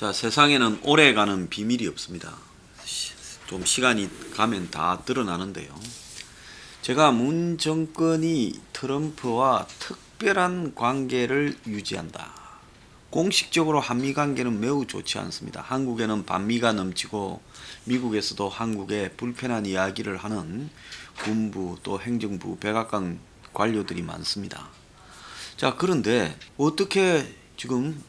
자, 세상에는 오래가는 비밀이 없습니다. 좀 시간이 가면 다 드러나는데요. 제가 문 정권이 트럼프와 특별한 관계를 유지한다. 공식적으로 한미 관계는 매우 좋지 않습니다. 한국에는 반미가 넘치고 미국에서도 한국에 불편한 이야기를 하는 군부 또 행정부 백악관 관료들이 많습니다. 자, 그런데 어떻게 지금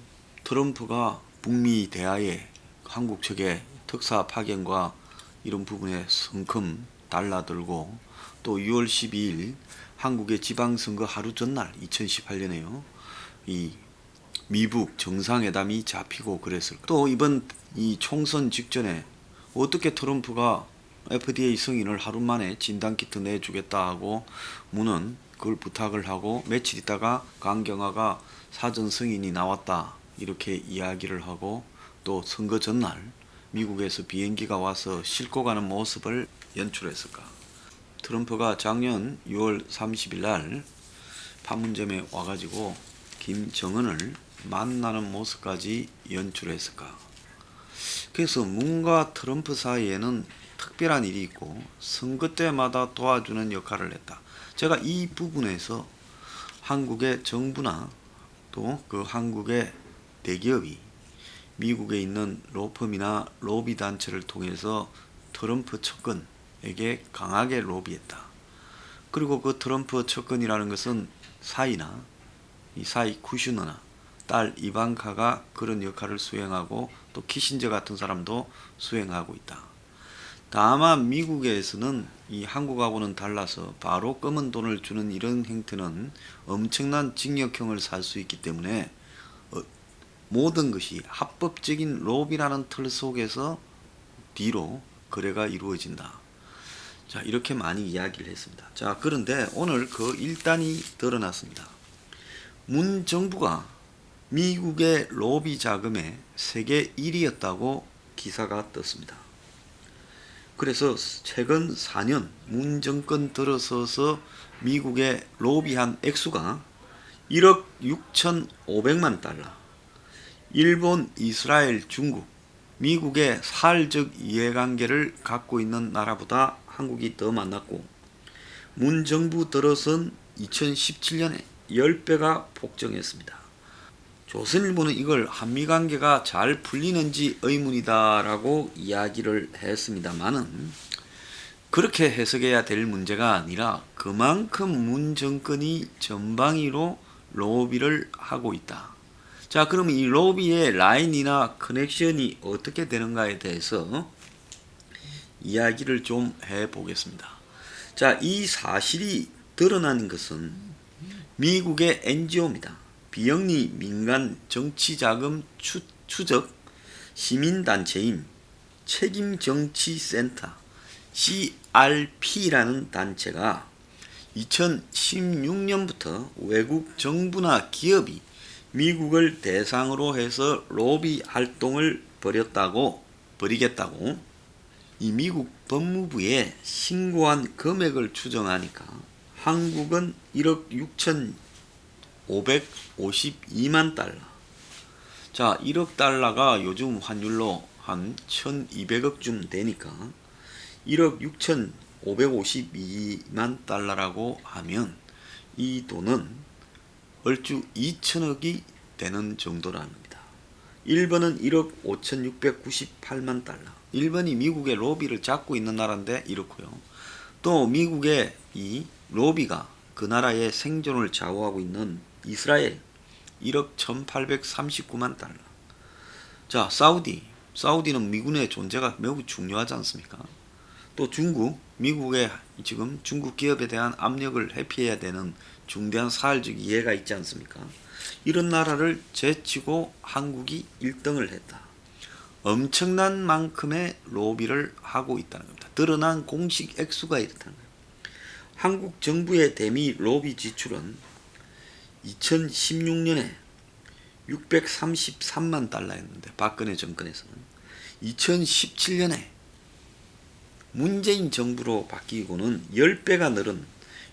트럼프가 북미 대화에 한국 측의 특사 파견과 이런 부분에 성큼 달라들고 또 6월 12일 한국의 지방선거 하루 전날 2018년에요. 이 미북 정상회담이 잡히고 그랬을 또 이번 이 총선 직전에 어떻게 트럼프가 FDA 승인을 하루 만에 진단키트 내주겠다 하고 문은 그걸 부탁을 하고 며칠 있다가 강경화가 사전 승인이 나왔다 이렇게 이야기를 하고 또 선거 전날 미국에서 비행기가 와서 싣고 가는 모습을 연출했을까. 트럼프가 작년 6월 30일 날 판문점에 와가지고 김정은을 만나는 모습까지 연출했을까. 그래서 문과 트럼프 사이에는 특별한 일이 있고 선거 때마다 도와주는 역할을 했다. 제가 이 부분에서 한국의 정부나 또 그 한국의 대기업이 미국에 있는 로펌이나 로비 단체를 통해서 트럼프 측근에게 강하게 로비했다. 그리고 그 트럼프 측근이라는 것은 사이나 이 사이 쿠슈너나 딸 이방카가 그런 역할을 수행하고 또 키신저 같은 사람도 수행하고 있다. 다만 미국에서는 이 한국하고는 달라서 바로 검은 돈을 주는 이런 행태는 엄청난 징역형을 살 수 있기 때문에 모든 것이 합법적인 로비라는 틀 속에서 뒤로 거래가 이루어진다. 자, 이렇게 많이 이야기를 했습니다. 자, 그런데 오늘 그 일단이 드러났습니다. 문 정부가 미국의 로비 자금의 세계 1위였다고 기사가 떴습니다. 그래서 최근 4년 문 정권 들어서서 미국의 로비한 액수가 1억 6,500만 달러. 일본, 이스라엘, 중국, 미국의 사활적 이해관계를 갖고 있는 나라보다 한국이 더 많았고 문 정부 들어선 2017년에 10배가 폭증했습니다. 조선일보는 이걸 한미관계가 잘 풀리는지 의문이다라고 이야기를 했습니다만은 그렇게 해석해야 될 문제가 아니라 그만큼 문 정권이 전방위로 로비를 하고 있다. 자, 그러면 이 로비의 라인이나 커넥션이 어떻게 되는가에 대해서 이야기를 좀 해보겠습니다. 자, 이 사실이 드러난 것은 미국의 NGO입니다. 비영리 민간 정치자금 추적 시민단체인 책임정치센터 CRP라는 단체가 2016년부터 외국 정부나 기업이 미국을 대상으로 해서 로비 활동을 벌이겠다고 이 미국 법무부에 신고한 금액을 추정하니까 한국은 1억 6,552만 달러. 자, 1억 달러가 요즘 환율로 한 1,200억쯤 되니까 1억 6,552만 달러라고 하면 이 돈은 얼추 2천억이 되는 정도라는 겁니다. 일본은 1억 5,698만 달러. 일본이 미국의 로비를 잡고 있는 나라인데 이렇고요. 또 미국의 이 로비가 그 나라의 생존을 좌우하고 있는 이스라엘 1억 1,839만 달러. 자, 사우디는 미군의 존재가 매우 중요하지 않습니까? 또 중국, 미국의 지금 중국 기업에 대한 압력을 회피해야 되는 중대한 사활적 이해가 있지 않습니까? 이런 나라를 제치고 한국이 1등을 했다. 엄청난 만큼의 로비를 하고 있다는 겁니다. 드러난 공식 액수가 이렇다는 거예요. 한국 정부의 대미 로비 지출은 2016년에 633만 달러였는데 박근혜 정권에서는 2017년에 문재인 정부로 바뀌고는 10배가 늘은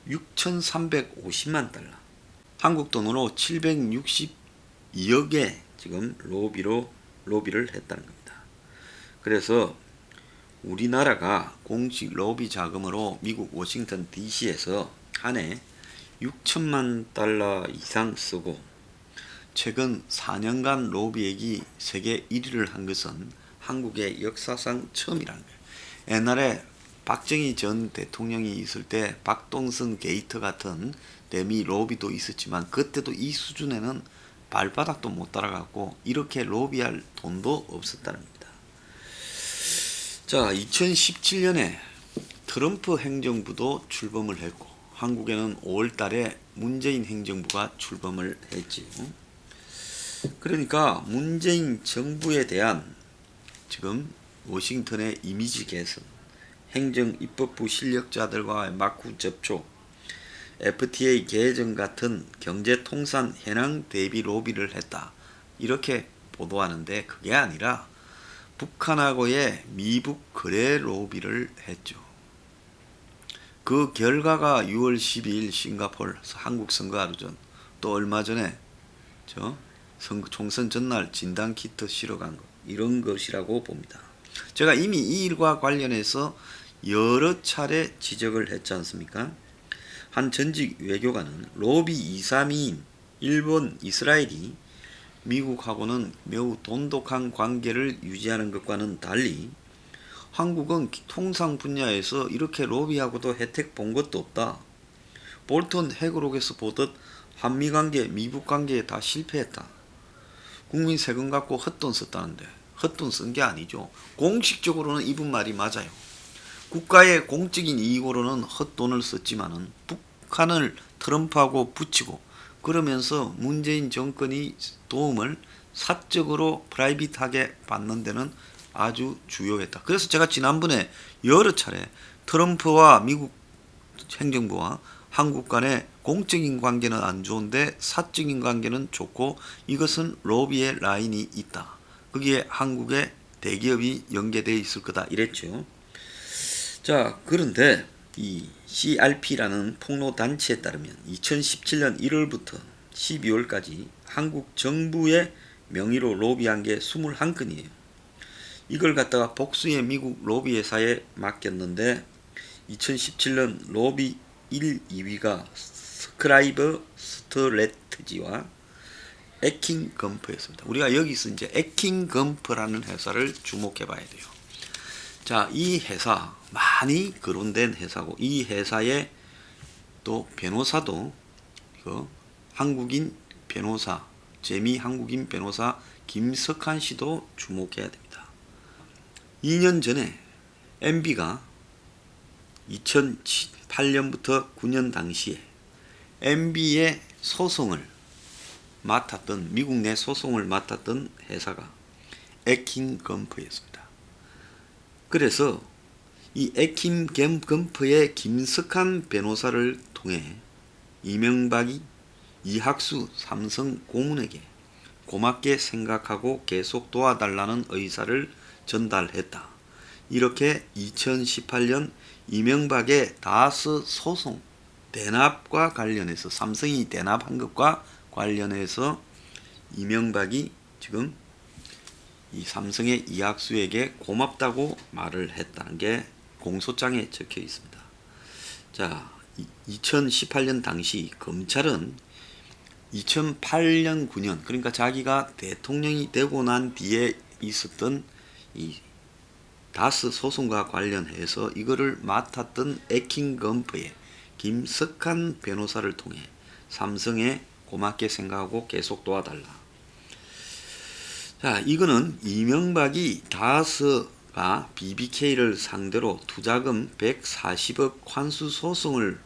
6,350만 달러. 한국 돈으로 762억의 지금 로비로 로비를 했다는 겁니다. 그래서 우리나라가 공식 로비 자금으로 미국 워싱턴 DC에서 한 해 6천만 달러 이상 쓰고 최근 4년간 로비액이 세계 1위를 한 것은 한국의 역사상 처음이라는 거예요. 옛날에 박정희 전 대통령이 있을 때 박동선 게이트 같은 대미 로비도 있었지만 그때도 이 수준에는 발바닥도 못 따라갔고 이렇게 로비할 돈도 없었다는 겁니다. 자, 2017년에 트럼프 행정부도 출범을 했고 한국에는 5월 달에 문재인 행정부가 출범을 했지요. 그러니까 문재인 정부에 대한 지금 워싱턴의 이미지 개선, 행정 입법부 실력자들과의 막후 접촉, FTA 개정 같은 경제통산 현황 대비 로비를 했다. 이렇게 보도하는데 그게 아니라 북한하고의 미북 거래 로비를 했죠. 그 결과가 6월 12일 싱가포르 한국 선거 하루 전, 또 얼마 전에 총선 전날 진단키트 실어 간 것, 이런 것이라고 봅니다. 제가 이미 이 일과 관련해서 여러 차례 지적을 했지 않습니까? 한 전직 외교관은 로비 2, 3위인 일본, 이스라엘이 미국하고는 매우 돈독한 관계를 유지하는 것과는 달리 한국은 통상 분야에서 이렇게 로비하고도 혜택 본 것도 없다. 볼턴 핵으로에서 보듯 한미관계, 미북관계에 다 실패했다. 국민 세금 갖고 헛돈 썼다는데 헛돈 쓴 게 아니죠. 공식적으로는 이분 말이 맞아요. 국가의 공적인 이익으로는 헛돈을 썼지만은 북한을 트럼프하고 붙이고 그러면서 문재인 정권이 도움을 사적으로 프라이빗하게 받는 데는 아주 주요했다. 그래서 제가 지난번에 여러 차례 트럼프와 미국 행정부와 한국 간의 공적인 관계는 안 좋은데 사적인 관계는 좋고 이것은 로비의 라인이 있다. 거기에 한국의 대기업이 연계되어 있을 거다 이랬죠. 자, 그런데 이 CRP라는 폭로단체에 따르면 2017년 1월부터 12월까지 한국 정부의 명의로 로비한 게 21건이에요. 이걸 갖다가 복수의 미국 로비 회사에 맡겼는데 2017년 로비 1, 2위가 스크라이버 스트레트지와 에킹건프였습니다. 우리가 여기서 이제 에킹건프라는 회사를 주목해 봐야 돼요. 자, 이 회사 많이 거론된 회사고 이 회사의 또 변호사도 한국인 변호사, 재미 한국인 변호사 김석한 씨도 주목해야 됩니다. 2년 전에 MB가 2008년부터 9년 당시에 MB의 소송을 맡았던 미국 내 소송을 맡았던 회사가 에킹건프였습니다. 그래서 이 에킹건프의 김석한 변호사를 통해 이명박이 이학수 삼성 고문에게 고맙게 생각하고 계속 도와달라는 의사를 전달했다. 이렇게 2018년 이명박의 다스 소송 대납과 관련해서 삼성이 대납한 것과 관련해서 이명박이 지금 이 삼성의 이학수에게 고맙다고 말을 했다는 게 공소장에 적혀 있습니다. 자, 2018년 당시 검찰은 2008년 9년 그러니까 자기가 대통령이 되고 난 뒤에 있었던 이 다스 소송과 관련해서 이거를 맡았던 에킹건프의 김석한 변호사를 통해 삼성에 고맙게 생각하고 계속 도와달라. 자, 이거는 이명박이 다스가 BBK를 상대로 투자금 140억 환수 소송을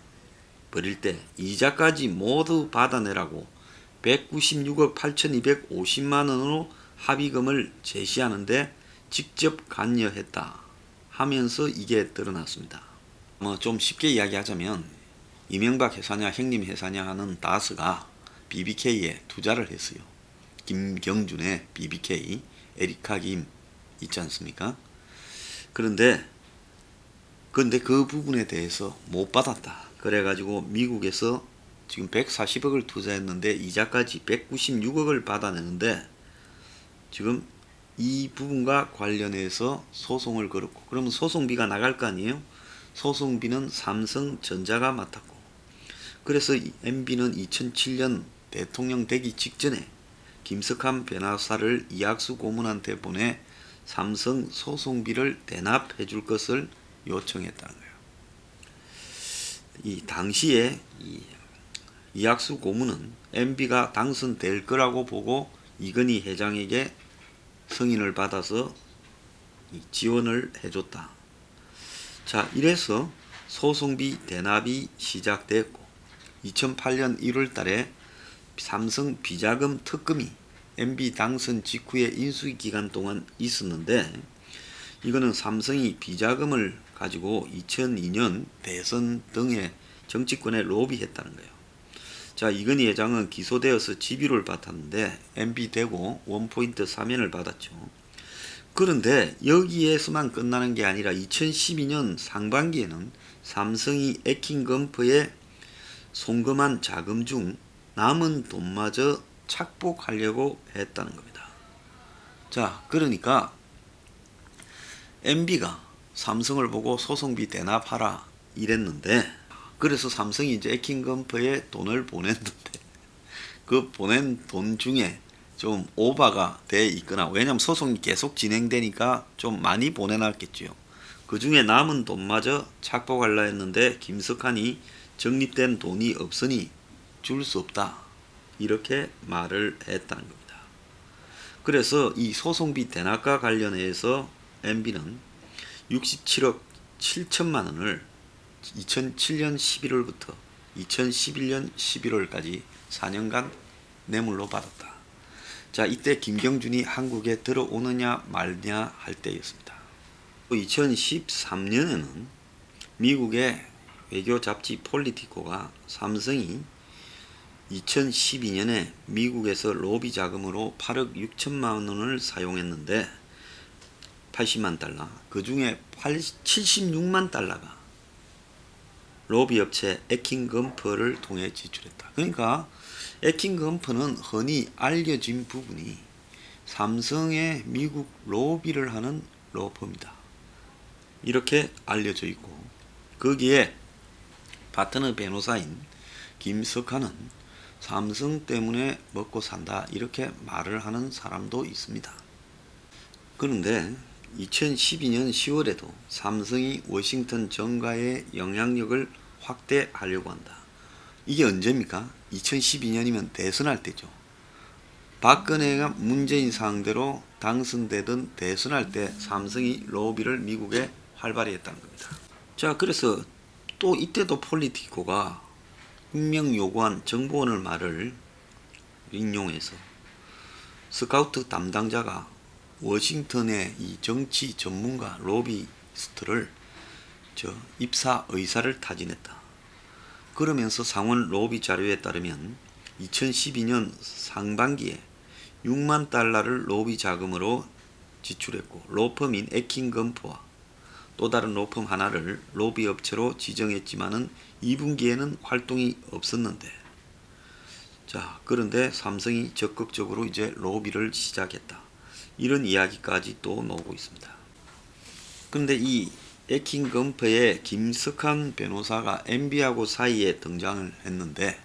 벌일 때 이자까지 모두 받아내라고 196억 8,250만 원으로 합의금을 제시하는데 직접 관여했다 하면서 이게 드러났습니다. 좀 쉽게 이야기하자면 이명박 회사냐 형님 회사냐 하는 다스가 BBK에 투자를 했어요. 김경준의 BBK, 에리카 김 있지 않습니까? 그런데 그 부분에 대해서 못 받았다. 그래가지고 미국에서 지금 140억을 투자했는데 이자까지 196억을 받아내는데 지금 이 부분과 관련해서 소송을 걸었고, 그러면 소송비가 나갈 거 아니에요? 소송비는 삼성전자가 맡았고, 그래서 MB는 2007년 대통령 되기 직전에 김석한 변호사를 이학수 고문한테 보내 삼성 소송비를 대납해 줄 것을 요청했다는 거예요. 이 당시에 이학수 고문은 MB가 당선될 거라고 보고 이건희 회장에게 승인을 받아서 지원을 해줬다. 자, 이래서 소송비 대납이 시작됐고 2008년 1월 달에 삼성 비자금 특검이 MB 당선 직후에 인수위 기간 동안 있었는데, 이거는 삼성이 비자금을 가지고 2002년 대선 등의 정치권에 로비했다는 거예요. 자, 이건희 회장은 기소되어서 집유를 받았는데 MB 되고 원포인트 사면을 받았죠. 그런데 여기에서만 끝나는 게 아니라 2012년 상반기에는 삼성이 에킹건프에 송금한 자금 중 남은 돈마저 착복하려고 했다는 겁니다. 자, 그러니까 MB가 삼성을 보고 소송비 대납하라 이랬는데, 그래서 삼성이 이제 에킹건프에 돈을 보냈는데 그 보낸 돈 중에 좀 오버가 돼 있거나, 왜냐면 소송이 계속 진행되니까 좀 많이 보내놨겠죠. 그 중에 남은 돈마저 착복하려 했는데 김석한이 적립된 돈이 없으니 줄 수 없다, 이렇게 말을 했다는 겁니다. 그래서 이 소송비 대납과 관련해서 MB는 67억 7천만 원을 2007년 11월부터 2011년 11월까지 4년간 뇌물로 받았다. 자, 이때 김경준이 한국에 들어오느냐 말냐 할 때였습니다. 2013년에는 미국의 외교 잡지 폴리티코가 삼성이 2012년에 미국에서 로비 자금으로 8억 6천만 원을 사용했는데 80만 달러, 그 중에 76만 달러가 로비 업체 에킹건프를 통해 지출했다. 그러니까 에킹건프는 흔히 알려진 부분이 삼성의 미국 로비를 하는 로펌이다, 이렇게 알려져 있고, 거기에 파트너 변호사인 김석한은 삼성 때문에 먹고 산다, 이렇게 말을 하는 사람도 있습니다. 그런데 2012년 10월에도 삼성이 워싱턴 정가의 영향력을 확대하려고 한다. 이게 언제입니까? 2012년이면 대선할 때죠. 박근혜가 문재인 상대로 당선되던 대선할 때 삼성이 로비를 미국에 활발히 했다는 겁니다. 자, 그래서 또 이때도 폴리티코가 익명 요구한 정보원의 말을 인용해서 스카우트 담당자가 워싱턴의 이 정치 전문가 로비스트를 입사 의사를 타진했다. 그러면서 상원 로비 자료에 따르면 2012년 상반기에 6만 달러를 로비 자금으로 지출했고, 로펌인 에킹건프와 또 다른 로펌 하나를 로비 업체로 지정했지만은 2분기에는 활동이 없었는데, 자, 그런데 삼성이 적극적으로 이제 로비를 시작했다, 이런 이야기까지 또 나오고 있습니다. 그런데 이 에킹건프의 김석한 변호사가 MB하고 사이에 등장을 했는데,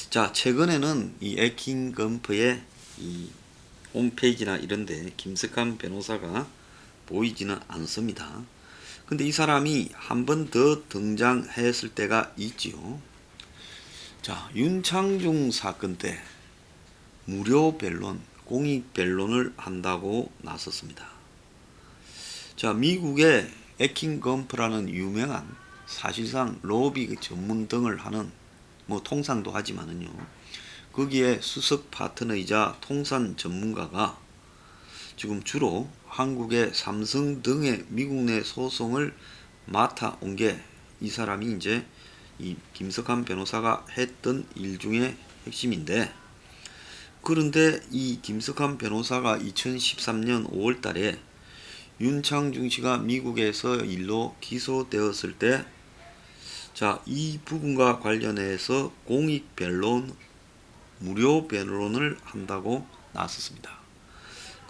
자, 최근에는 이 에킹건프의 이 홈페이지나 이런데 김석한 변호사가 보이지는 않습니다. 근데 이 사람이 한 번 더 등장했을 때가 있지요. 자, 윤창중 사건 때 무료 변론, 공익 변론을 한다고 나섰습니다. 자, 미국의 에킹건프라는 유명한, 사실상 로비 전문 등을 하는, 뭐 통상도 하지만은요, 거기에 수석 파트너이자 통산 전문가가 지금 주로 한국의 삼성 등의 미국 내 소송을 맡아온 게 이 사람이 이제 이 김석한 변호사가 했던 일 중에 핵심인데, 그런데 이 김석한 변호사가 2013년 5월 달에 윤창중 씨가 미국에서 일로 기소되었을 때, 자, 이 부분과 관련해서 공익 변론, 무료 변론을 한다고 나섰습니다.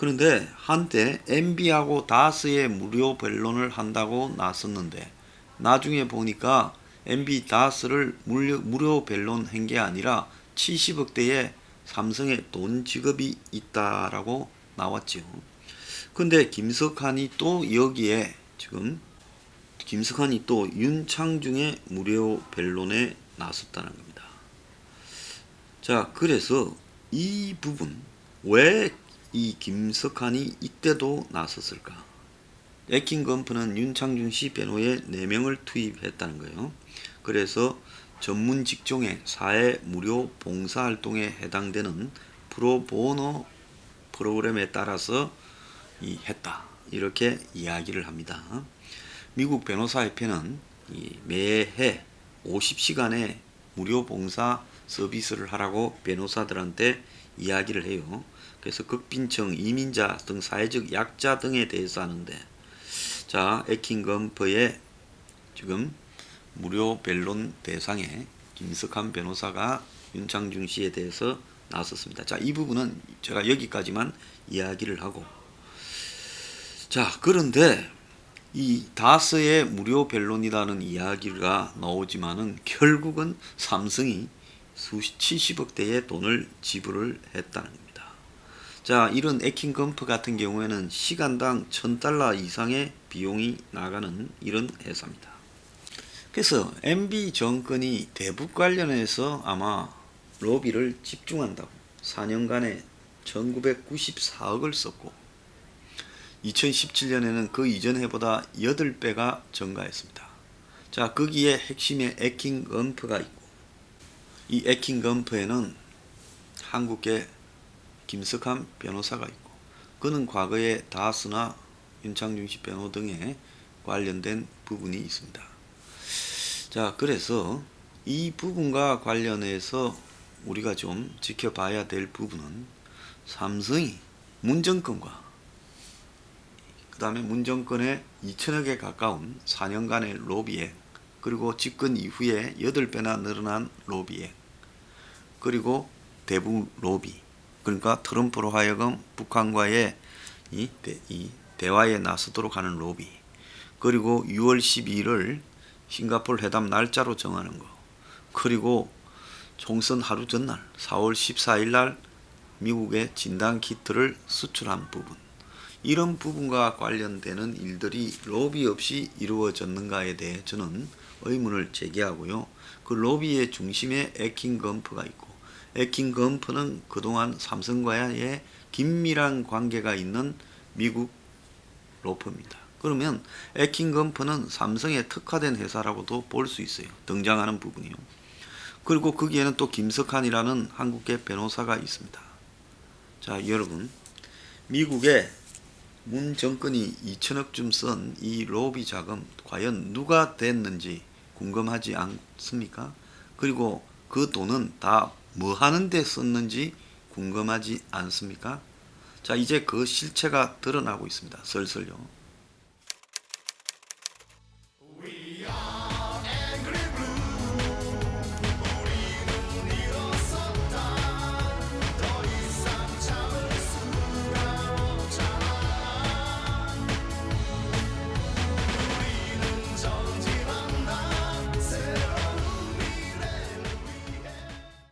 그런데 한때 MB하고 다스의 무료 변론을 한다고 나섰는데 나중에 보니까 MB 다스를 무료 변론한 게 아니라 70억대의 삼성에 돈 지급이 있다라고 나왔지요. 근데 김석환이 또 여기에 지금 김석환이 또 윤창중의 무료 변론에 나섰다는 겁니다. 자, 그래서 이 부분 왜 이 김석환이 이때도 나섰을까? 에킹건프는 윤창중 씨 변호에 4명을 투입했다는 거예요. 그래서 전문 직종의 사회 무료 봉사활동에 해당되는 프로보노 프로그램에 따라서 했다. 이렇게 이야기를 합니다. 미국 변호사협회는 매해 50시간의 무료 봉사 서비스를 하라고 변호사들한테 이야기를 해요. 그래서 극빈청, 이민자 등 사회적 약자 등에 대해서 하는데, 자, 에킹건프의 지금 무료 변론 대상에 김석환 변호사가 윤창중 씨에 대해서 나섰습니다. 자, 이 부분은 제가 여기까지만 이야기를 하고, 자, 그런데 이 다스의 무료 변론이라는 이야기가 나오지만은 결국은 삼성이 70억대의 돈을 지불을 했다는 겁니다. 자, 이런 에킹건프 같은 경우에는 시간당 $1,000 이상의 비용이 나가는 이런 회사입니다. 그래서 MB 정권이 대북 관련해서 아마 로비를 집중한다고 4년간에 1994억을 썼고 2017년에는 그 이전 해보다 8배가 증가했습니다. 자, 거기에 핵심에 에킹건프가 있고, 이 에킹건프에는 한국계 김석환 변호사가 있고, 그는 과거에 다스나 윤창중 씨 변호 등에 관련된 부분이 있습니다. 자, 그래서 이 부분과 관련해서 우리가 좀 지켜봐야 될 부분은 삼성이 문정권과 그 다음에 문정권의 2천억에 가까운 4년간의 로비액, 그리고 집권 이후에 8배나 늘어난 로비액, 그리고 대북 로비, 그러니까 트럼프로 하여금 북한과의 이 대화에 나서도록 하는 로비, 그리고 6월 12일을 싱가포르 회담 날짜로 정하는 거, 그리고 총선 하루 전날 4월 14일 날 미국에 진단키트를 수출한 부분, 이런 부분과 관련되는 일들이 로비 없이 이루어졌는가에 대해 저는 의문을 제기하고요. 그 로비의 중심에 에킹건프가 있고, 에킹건프는 그동안 삼성과의 긴밀한 관계가 있는 미국 로펌입니다. 그러면 에킹건프는 삼성에 특화된 회사라고도 볼 수 있어요. 등장하는 부분이요. 그리고 거기에는 또 김석환이라는 한국계 변호사가 있습니다. 자, 여러분, 미국의 문 정권이 2천억쯤 쓴 이 로비 자금 과연 누가 됐는지 궁금하지 않습니까? 그리고 그 돈은 다 뭐 하는데 썼는지 궁금하지 않습니까? 자, 이제 그 실체가 드러나고 있습니다. 슬슬요.